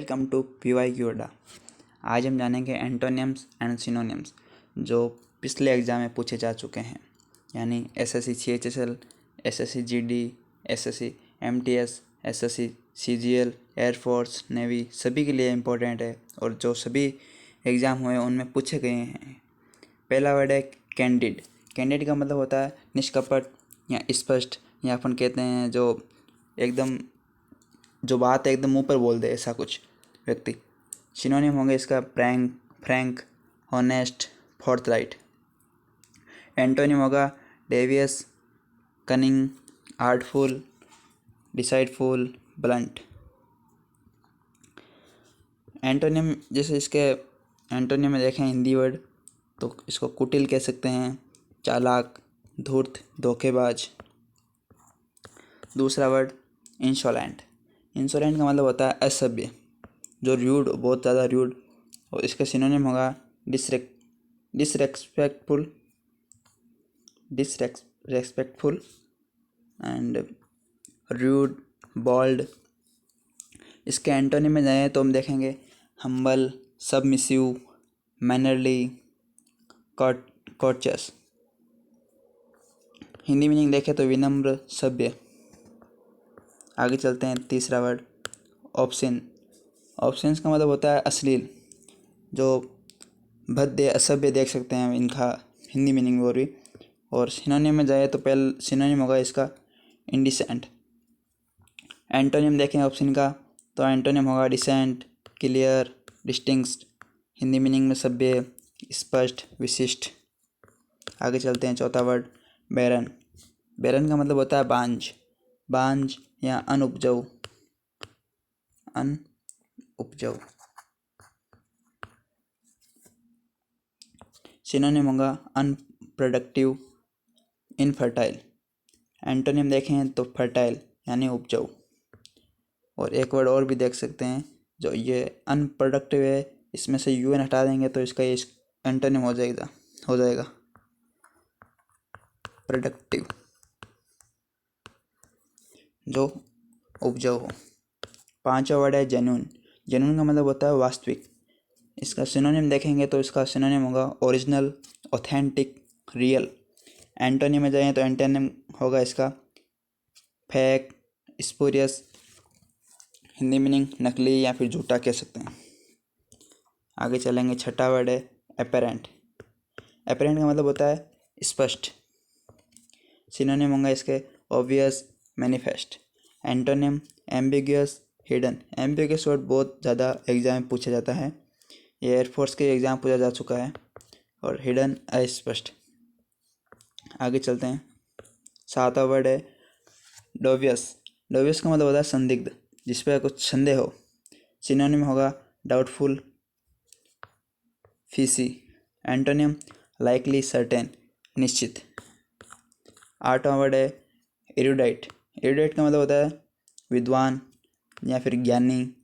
Welcome to PY CUDA. आज हम जानेंगे एंटोनियम्स एंड सिनोनिम्स जो पिछले एग्ज़ाम में पूछे जा चुके हैं, यानी SSC CHSL, SSC GD, SSC MTS, SSC CGL, air force, navy सभी के लिए इम्पोर्टेंट है और जो सभी एग्ज़ाम हुए उनमें पूछे गए हैं। पहला वर्ड है कैंडिड। कैंडिड का मतलब होता है निष्कपट या स्पष्ट, या अपन कहते हैं जो बात है एकदम मुंह पर बोल दे, ऐसा कुछ व्यक्ति। सिनोनिम होंगे इसका फ्रैंक, ऑनेस्ट, फोर्थराइट। एंटोनिम होगा devious, cunning, artful, deceitful, blunt. Antonym जैसे इसके एंटोनिम में देखें हिंदी वर्ड तो इसको कुटिल कह सकते हैं, चालाक, धूर्त, धोखेबाज। दूसरा वर्ड इंसोलेंट। इंसोलेंट का मतलब होता है असभ्य, जो र्यूड, बहुत ज़्यादा र्यूड। और इसका सिनोनिम होगा डिसरेस्पेक्टफुल एंड र्यूड, बॉल्ड। इसके एंटोनिम में जाए तो हम देखेंगे हम्बल, सबमिसिव, मैनरली, कॉर्चस। हिंदी मीनिंग देखें तो विनम्र, सभ्य। आगे चलते हैं, तीसरा वर्ड ऑब्सिन। ऑब्सिन्स का मतलब होता है अश्लील, जो भद्दे, असभ्य देख सकते हैं इनका हिंदी मीनिंग और भी। और सिनोनिम में जाए तो पहले सिनोनिम होगा इसका इंडिसेंट। एंटोनिम देखें ऑप्शन का तो एंटोनिम होगा decent, clear, distinct. Hindi meaning में सभ्य, स्पष्ट, विशिष्ट। आगे चलते हैं, चौथा वर्ड बैरन। बैरन का मतलब होता है बांझ या अनउपजाऊ। सिनोनिम होगा अनप्रोडक्टिव, इनफर्टाइल। एंटोनिम देखें तो फर्टाइल यानी उपजाऊ। और एक वर्ड और भी देख सकते हैं जो ये अनप्रोडक्टिव है, इसमें से यूएन हटा देंगे तो इसका ये एंटोनिम हो जाएगा प्रोडक्टिव, जो उपजाऊ हो। पांचवा वर्ड है जेन्युइन। जेन्युइन का मतलब होता है वास्तविक। इसका सिनोनिम देखेंगे तो इसका सिनोनिम होगा ओरिजिनल, ऑथेंटिक, रियल। एंटोनिम में जाएं तो एंटोनिम होगा इसका फेक, स्पूरियस। हिंदी मीनिंग नकली या फिर झूठा कह सकते हैं। आगे चलेंगे, छठा वर्ड है एपेरेंट। एपेरेंट का मतलब होता है स्पष्ट। सिनोनिम होंगे इसके obvious, manifest. Antonym ambiguous, hidden. Ambiguous word बहुत ज़्यादा एग्जाम में पूछा जाता है, ये एयरफोर्स के एग्ज़ाम पूछा जा चुका है। और हिडन, अस्पष्ट। आगे चलते हैं, सातवां वर्ड है डोवियस। डोवियस का मतलब होता है संदिग्ध, जिस पर कुछ संदेह हो। सिनोनिम होगा डाउटफुल, फीसी। एंटोनिम लाइकली, सर्टेन, निश्चित। आठवां वर्ड है एरुडाइट। एरुडाइट का मतलब होता है विद्वान या फिर ज्ञानी।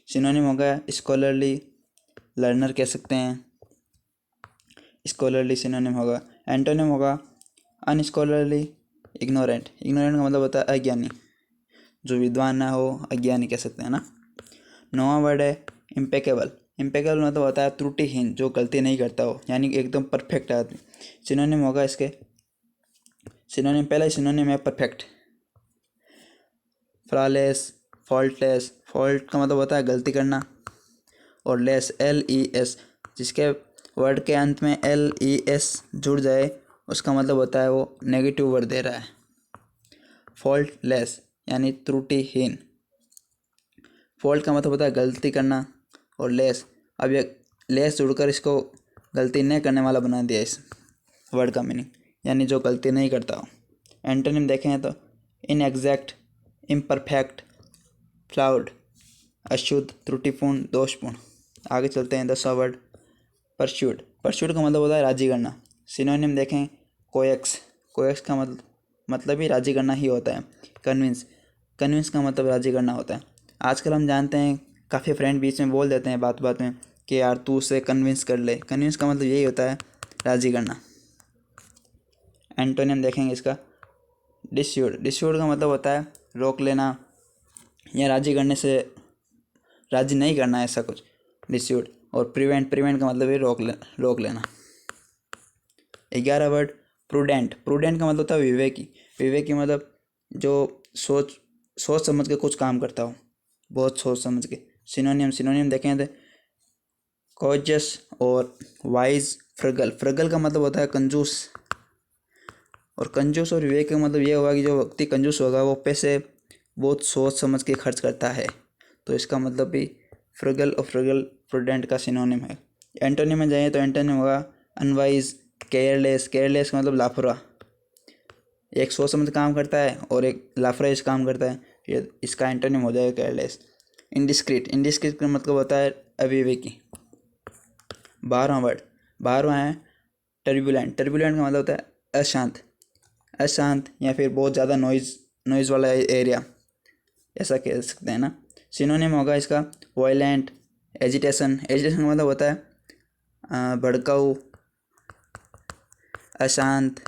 सिनोनिम होगा स्कॉलरली, लर्नर कह सकते हैं, स्कॉलरली सिनोनिम होगा। एंटोनिम होगा अनस्कॉलरली, इग्नोरेंट। इग्नोरेंट का मतलब होता है अज्ञानी, जो विद्वान ना हो, अज्ञानी कह सकते हैं ना। नौवां वर्ड है इम्पेकेबल। इम्पेकेबल मतलब होता है त्रुटिहीन, जो गलती नहीं करता हो, यानी एकदम परफेक्ट आदमी। सिनोनिम होगा इसके पहला ही सिनोनिम है परफेक्ट, फ्लॉलेस, फॉल्टलेस। फॉल्ट का मतलब होता है गलती करना, और लेस, LES, जिसके वर्ड के अंत में LES जुड़ जाए उसका मतलब होता है वो नेगेटिव वर्ड दे रहा है। फॉल्टलेस यानी त्रुटिहीन। फॉल्ट का मतलब होता है गलती करना, और लेस, अब ये लेस जुड़कर इसको गलती नहीं करने वाला बना दिया इस वर्ड का मीनिंग, यानी जो गलती नहीं करता हो। एंटोनिम देखें तो इनएग्जैक्ट, इम्परफेक्ट, फ्लॉड, अशुद्ध, त्रुटिपूर्ण, दोषपूर्ण। आगे चलते हैं, 10वां वर्ड परस्यूड। परस्यूड का मतलब होता है राजी करना। सिनोनिम देखें कोएक्स। कोएक्स का मतलब ही राजी करना ही होता है। कन्विंस का मतलब राजी करना होता है। आजकल हम जानते हैं काफ़ी फ्रेंड बीच में बोल देते हैं बात बात में कि यार तू उसे कन्विंस कर ले। कन्विंस का मतलब यही होता है राजी करना। एंटोनिम देखेंगे इसका डिस्यूड। डिस्यूड का मतलब होता है रोक लेना या राजी करने से राजी नहीं करना ऐसा कुछ, डिस्प्यूट। और प्रिवेंट, प्रिवेंट का मतलब है रोक लेना। 11 वर्ड प्रूडेंट, प्रूडेंट का मतलब होता है विवेकी, विवेकी मतलब जो सोच समझ के कुछ काम करता हो, बहुत सोच समझ के। सिनोनियम देखें तो कॉजियस और वाइज। फ्रगल, फ्रगल का मतलब होता है कंजूस, और कंजूस और विवेक का मतलब ये होगा कि जो व्यक्ति कंजूस होगा वो पैसे बहुत सोच समझ के खर्च करता है, तो इसका मतलब भी फ्रगल और फ्रगल प्रूडेंट का सिनोनिम है। एंटोनिम में जाए तो एंटोनिम होगा अनवाइज, केयरलेस, केयरलेस का मतलब लापरवाह, एक सोच समझ काम करता है और एक लापरवाही काम करता है, ये इसका एंटोनिम हो जाएगा केयरलेस। इंडिस्क्रीट, इंडिस्क्रीट का मतलब होता है अविवेकी। 12वां वर्ड, 12वां है टर्बुलेंट, टर्बुलेंट का मतलब होता है अशांत, अशांत या फिर बहुत ज़्यादा नॉइज़ वाला एरिया, ऐसा कह सकते हैं ना। सिनोनिम होगा इसका वायलेंट, एजिटेशन, एजिटेशन का मतलब होता है भड़काऊ, अशांत,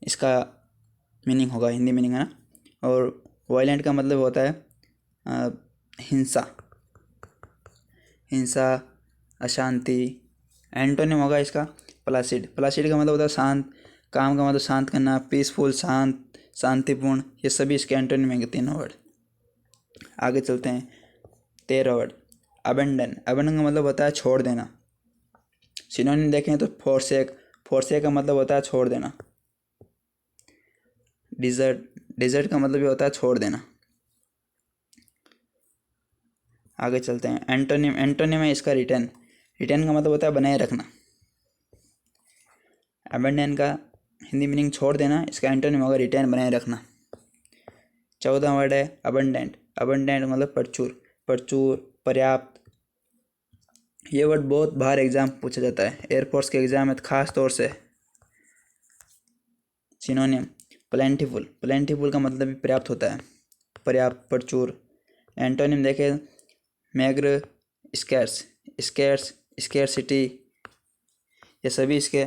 इसका मीनिंग होगा, हिंदी मीनिंग है ना। और वायलेंट का मतलब होता है हिंसा, हिंसा, अशांति। एंटोनिम होगा इसका प्लासिड, प्लासिड का मतलब होता है शांत, काम का मतलब शांत करना, पीसफुल, शांत, शांतिपूर्ण, ये सभी इसके एंटोनिम है, 3 वर्ड। आगे चलते हैं 13 वर्ड अबेंडन, अबेंडन का मतलब होता है छोड़ देना। सिनोनिम देखें तो फोरसेक, फोरसेक का मतलब होता है छोड़ देना। डिजर्ट, डिजर्ट का मतलब भी होता है छोड़ देना। आगे चलते हैं एंटोनिम, एंटोनिम है इसका रिटेन, रिटेन का मतलब होता है बनाए रखना। अबेंडन का हिंदी मीनिंग छोड़ देना, इसका एंटोनिम होगा रिटेन, बनाए रखना। 14वां वर्ड है अबंडेंट, अबंडेंट मतलब प्रचुर, प्रचुर, पर्याप्त। ये वर्ड बहुत बार एग्जाम पूछा जाता है, एयरफोर्स के एग्जाम में खास तौर से। सिनोनिम प्लेंटीफुल, प्लेंटीफुल का मतलब भी पर्याप्त होता है, पर्याप्त, प्रचुर। एंटोनिम देखें मैग्र, स्कैर्स, स्कैर्स, स्कैरसिटी, ये सभी इसके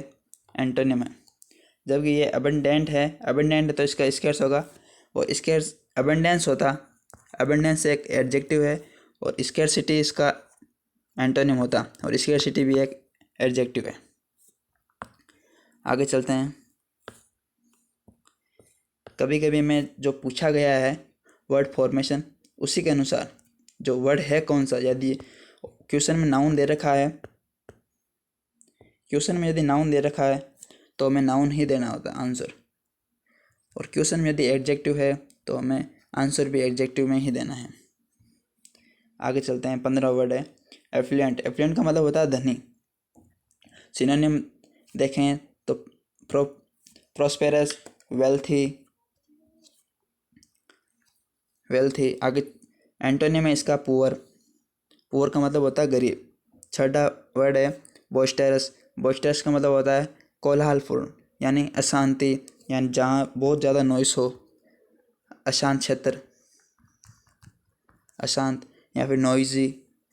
एंटोनिम है। जबकि ये अबंडेंट है, अबंडेंट है तो इसका स्कैर्स होगा, और स्कैर्स अबंडेंस होता, अबंडेंस एक एडजेक्टिव है और स्कैरसिटी इसका एंटोनिम होता, और स्कैरसिटी भी एक एडजेक्टिव है। आगे चलते हैं। कभी कभी में जो पूछा गया है वर्ड फॉर्मेशन, उसी के अनुसार जो वर्ड है कौन सा, यदि क्वेश्चन में नाउन दे रखा है, क्वेश्चन में यदि नाउन दे रखा है तो हमें नाउन ही देना होता है आंसर, और क्वेश्चन में यदि एडजेक्टिव है तो हमें आंसर भी एडजेक्टिव में ही देना है। आगे चलते हैं। 15 वर्ड है एफ्लुएंट, एफ्लुएंट का मतलब होता है धनी। सिनोनिम देखें तो प्रोस्पेरस, वेल्थी, वेल्थी। आगे एंटोनिम है इसका पुअर, पुअर का मतलब होता है गरीब। 6वां वर्ड है बोस्टरस, बोस्टरस का मतलब होता है कोलाहलपूर्ण, यानी अशांति, यानी जहाँ बहुत ज़्यादा नॉइस हो, अशांत क्षेत्र, अशांत या फिर नॉइजी,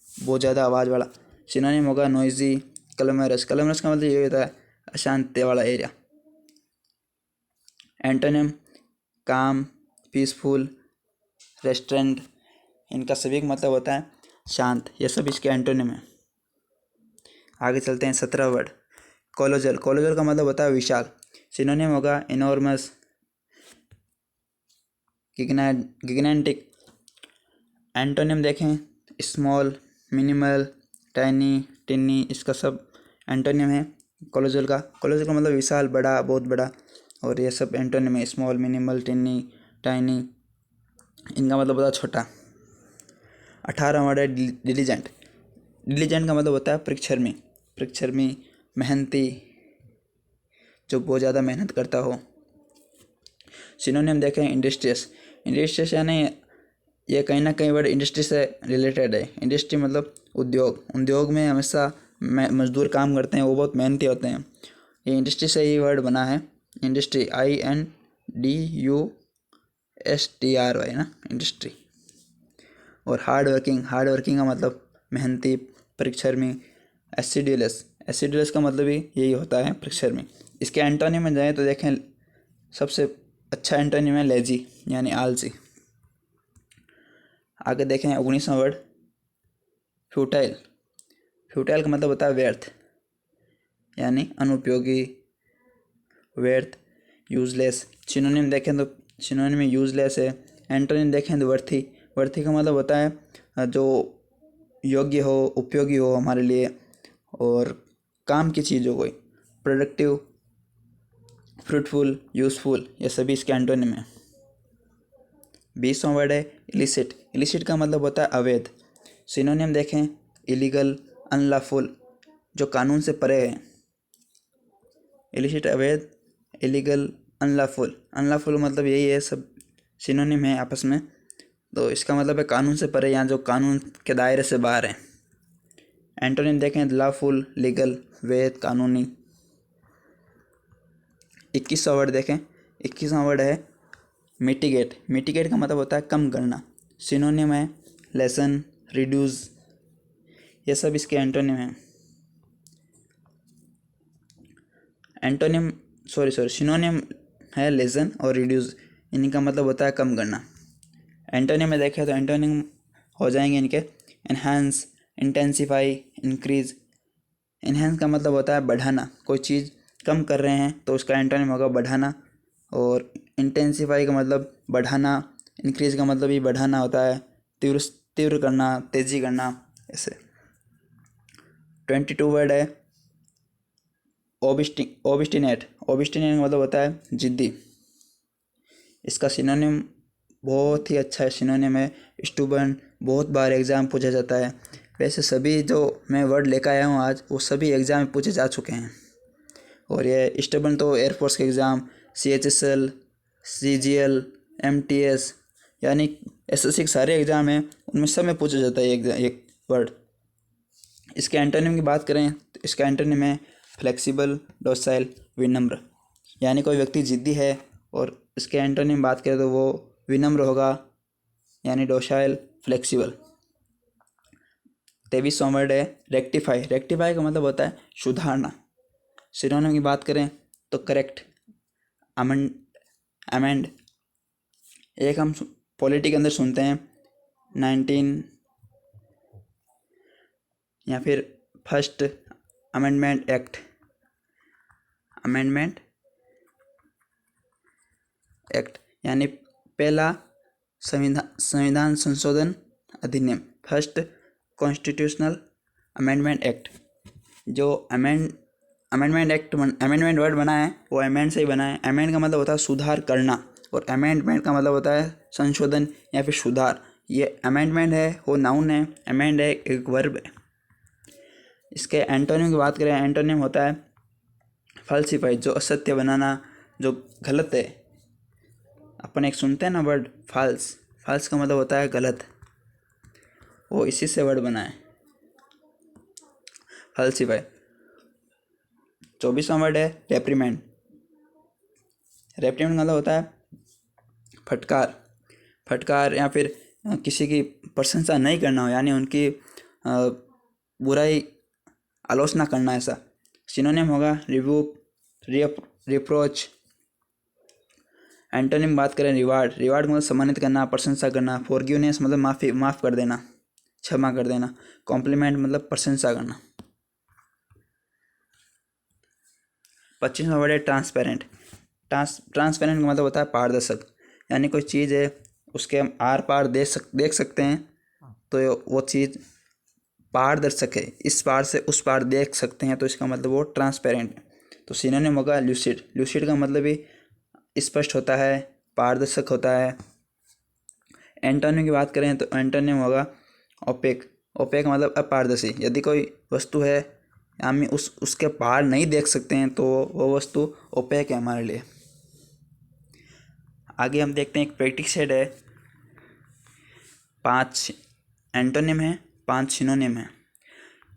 बहुत ज़्यादा आवाज़ वाला। सिनोनिम होगा नॉइजी, क्लैमरस, क्लैमरस का मतलब ये होता है अशांति वाला एरिया। एंटोनिम काम, पीसफुल, रेस्टोरेंट, इनका सभी का मतलब होता है शांत, ये सब इसके एंटोनिम है। आगे चलते हैं। 17 वर्ड कोलोजल, कोलोजल का मतलब होता है विशाल। सिनोनिम होगा इनॉर्मस, गिगनेंटिक। एंटोनिम देखें स्मॉल, मिनिमल, टाइनी, टिनी, इसका सब एंटोनिम है कोलोजल का। कोलोजल का मतलब विशाल, बड़ा, बहुत बड़ा, और ये सब एंटोनिम है स्मॉल, मिनिमल, टिनी, टाइनी, इनका मतलब होता है छोटा। 18 वर्ड है डिलीजेंट, डिलीजेंट का मतलब होता है परिश्रमी, परिश्रमी, मेहनती, जो बहुत ज़्यादा मेहनत करता हो। सिनोनिम देखें इंडस्ट्रियस, इंडस्ट्रियस यानी ये कहीं ना कहीं वर्ड इंडस्ट्री से रिलेटेड है। इंडस्ट्री मतलब उद्योग, उद्योग में हमेशा मजदूर काम करते हैं, वो बहुत मेहनती होते हैं, ये इंडस्ट्री से ही वर्ड बना है। इंडस्ट्री INDUSTRY ना, इंडस्ट्री। और हार्ड वर्किंग, हार्ड वर्किंग का मतलब मेहनती, परिश्रमी। एसिडुलस, एसिडुलस का मतलब भी यही होता है परिश्रमी। इसके एंटोनिम में जाएँ तो देखें सबसे अच्छा एंटोनिम है लेजी, यानी आलसी। आगे देखें 19वां वर्ड फ्यूटाइल। फ्यूटाइल का मतलब होता है व्यर्थ, यानी अनुपयोगी, व्यर्थ, यूजलेस। सिनोनिम देखें तो सिनोनिम में यूजलेस है। एंटोनिम देखें तो वर्थी। वर्थी का मतलब होता है जो योग्य हो, उपयोगी हो हमारे लिए और काम की चीज़ हो कोई। प्रोडक्टिव, फ्रूटफुल, यूजफुल, ये सभी इसके एंटोनिम है। 20वां वर्ड है इलिसिट। इलिसिट का मतलब होता है अवैध। सिनोनिम देखें इलीगल, अनलॉफुल, जो कानून से परे है। इलिसिट अवैध, इलीगल, अनलॉफुल। अनलॉफुल मतलब यही है, सब सिनोनिम है आपस में। तो इसका मतलब है कानून से परे या जो कानून के दायरे से बाहर है। एंटोनिम देखें लॉफुल, लीगल, वैध, कानूनी। 21वां वर्ड देखें। 21वां वर्ड है मिटिगेट। मिटिगेट का मतलब होता है कम करना। सिनोनिम है लेसन, रिड्यूस, ये सब इसके एंटोनिम है। सिनोनिम है लेसन और रिड्यूस, इनका मतलब होता है कम करना। एंटोनिम में देखें तो एंटोनिम हो जाएंगे इनके एनहांस, इंटेंसिफाई, इंक्रीज। इन्हेंस का मतलब होता है बढ़ाना, कोई चीज़ कम कर रहे हैं तो उसका एंटोनिम होगा बढ़ाना। और इंटेंसिफाई का मतलब बढ़ाना, इंक्रीज का मतलब भी बढ़ाना होता है, तीव्र तीव्र करना, तेज़ी करना, ऐसे। 22 वर्ड है ओबिस्टिनेट। ओबिस्टिनेट का मतलब होता है जिद्दी। इसका सिनोनिम बहुत ही अच्छा है, सिनोनिम है स्टूबर्न। बहुत बार एग्ज़ाम पूछा जाता है। वैसे सभी जो मैं वर्ड लेकर आया हूँ आज, वो सभी एग्ज़ाम में पूछे जा चुके हैं। और ये स्टूबर्न तो एयरफोर्स के एग्ज़ाम, CHSL, CGL, MTS, यानी SSC के सारे एग्ज़ाम हैं, उनमें सब में पूछा जाता है एक वर्ड। इसके एंटोनिम की बात करें तो इसका एंटोनिम है फ्लेक्सिबल, डोसाइल, विनम्र। यानी कोई व्यक्ति जिद्दी है, और इसके एंटोनिम बात करें तो वो विनम्र होगा, यानी डोसाइल, फ्लेक्सिबल। 23वां वर्ड है रेक्टिफाई। रेक्टिफाई का मतलब होता है सुधारना। सिनोनिम की बात करें तो करेक्ट, अमेंड। एक हम पॉलिटी के अंदर सुनते हैं 19 या फिर first amendment act. Amendment act यानी पहला संविधान संशोधन अधिनियम, फर्स्ट कॉन्स्टिट्यूशनल अमेंडमेंट एक्ट। जो अमेंडमेंट वर्ड बना है वो अमेंड से ही बना है। अमेंड का मतलब होता है सुधार करना, और अमेंडमेंट का मतलब होता है संशोधन या फिर सुधार। ये अमेंडमेंट है वो नाउन है, अमेंड है एक वर्ब है। इसके एंटोनिम की बात करें, एंटोनिम होता है फल्सिफाई, जो असत्य बनाना, जो गलत है। अपन एक सुनते हैं ना वर्ड फाल्स, फाल्स का मतलब होता है गलत, वो इसी से वर्ड बना है फल्सिफाई। 24वां वर्ड है रेप्रीमेंड। रेप्रीमेंड का मतलब होता है फटकार। फटकार या फिर किसी की प्रशंसा नहीं करना हो, यानी उनकी बुराई, आलोचना करना, ऐसा। सिनोनिम होगा रिव्यूक, रिप्रोच। एंटोनिम बात करें रिवार्ड। रिवार्ड मतलब सम्मानित करना, प्रशंसा करना। फॉरगिवनेस मतलब माफ़ कर देना, क्षमा कर देना। कॉम्प्लीमेंट मतलब प्रशंसा करना। 25वां वर्ड है ट्रांसपेरेंट। ट्रांसपेरेंट का मतलब होता है पारदर्शक, यानी कोई चीज़ है उसके हम आर पार देख सकते हैं, तो वो चीज़ पारदर्शक है, इस पार से उस पार देख सकते हैं, तो इसका मतलब वो ट्रांसपेरेंट है। तो सिनोनिम होगा ल्यूसिड। ल्यूसिड का मतलब भी स्पष्ट होता है, पारदर्शक होता है। एंटोनिम की बात करें तो एंटोनिम होगा ओपेक। ओपेक मतलब अपारदर्शी। यदि कोई वस्तु है हम उसके पार नहीं देख सकते हैं तो वो वस्तु ओपेक है हमारे लिए। आगे हम देखते हैं एक प्रैक्टिस सेट है, 5 एंटोनिम है, 5 सिनोनिम है।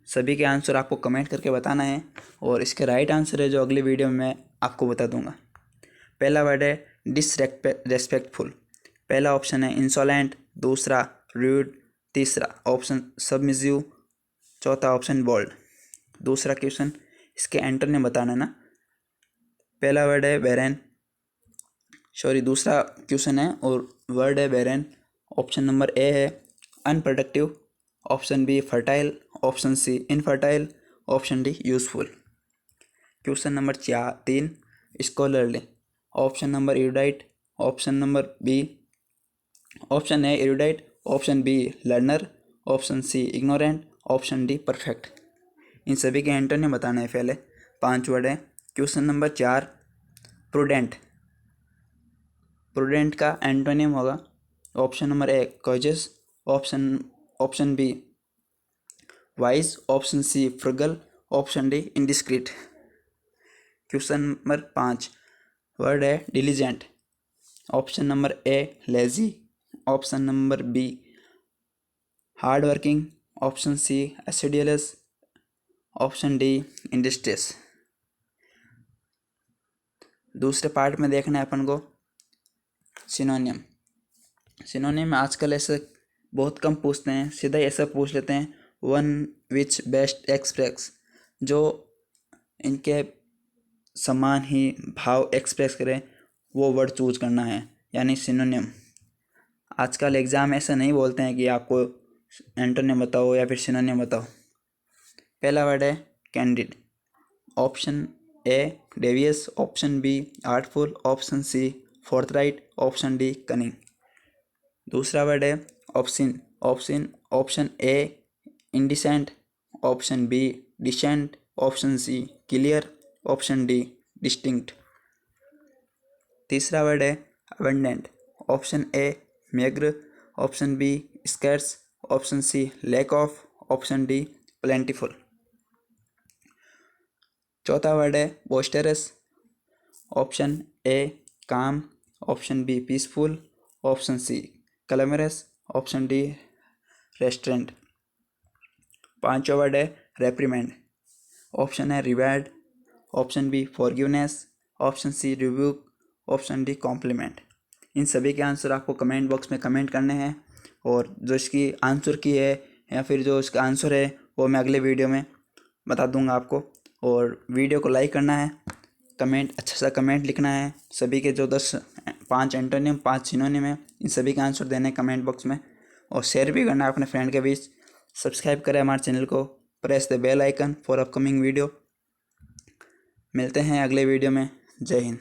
सभी के आंसर आपको कमेंट करके बताना है, और इसके राइट आंसर है जो अगली वीडियो में मैं आपको बता दूंगा। पहला वर्ड है डिसरेस्पेक्टफुल। पहला ऑप्शन है इंसोलेंट, दूसरा रूड, तीसरा ऑप्शन सबमिसिव, चौथा ऑप्शन बोल्ड। दूसरा क्वेश्चन, इसके एंटोनिम बताना है ना। पहला वर्ड है बैरन, दूसरा क्वेश्चन है और वर्ड है बैरन। ऑप्शन नंबर ए है unproductive, option B fertile, option C infertile, option D useful. Question number 3, scholarly. Option number erudite, option number B, option A erudite, option B learner, option C ignorant, option D perfect. इन सभी के antonym बताना है पहले। 5 word है। Question number 4, prudent. Prudent का antonym होगा option number A cautious, option B wise, option C frugal, option D indiscreet. Question number 5 word है diligent. Option number A lazy, option number B hard working, option C assiduous, option D industrious. दूसरे part में देखना है अपन को synonym. Synonym में आजकल ऐसे बहुत कम पूछते हैं, सीधा ऐसा पूछ लेते हैं वन विच बेस्ट एक्सप्रेस, जो इनके समान ही भाव एक्सप्रेस करें वो वर्ड चूज करना है, यानी सिनोनिम। आजकल एग्ज़ाम ऐसा नहीं बोलते हैं कि आपको एंटोनिम बताओ या फिर सिनोनिम बताओ। पहला वर्ड है candid. Option A devious, option B artful, option C forthright, option D cunning. दूसरा वर्ड है option option A indecent, option B decent, option C clear, option D distinct. तीसरा वर्ड है abundant. Option A meagre, option B scarce, option C lack of, option D plentiful. चौथा word है boisterous. Option A calm, option B peaceful, option C clamorous, option D restaurant. पांचवा word है रेप्रीमेंड। Option है reward, option B forgiveness, option C rebuke, option D compliment. इन सभी के answer आपको comment box में कमेंट करने हैं, और जो इसकी आंसर की है या फिर जो इसका आंसर है वो मैं अगले वीडियो में बता दूंगा आपको। और वीडियो को लाइक करना है, कमेंट अच्छा सा कमेंट लिखना है। सभी के जो 5 एंटोनिम 5 सिनोनिम है, इन सभी का आंसर देने कमेंट बॉक्स में, और शेयर भी करना है अपने फ्रेंड के बीच। सब्सक्राइब करें हमारे चैनल को, press the bell icon for upcoming video. मिलते हैं अगले वीडियो में। जय हिंद।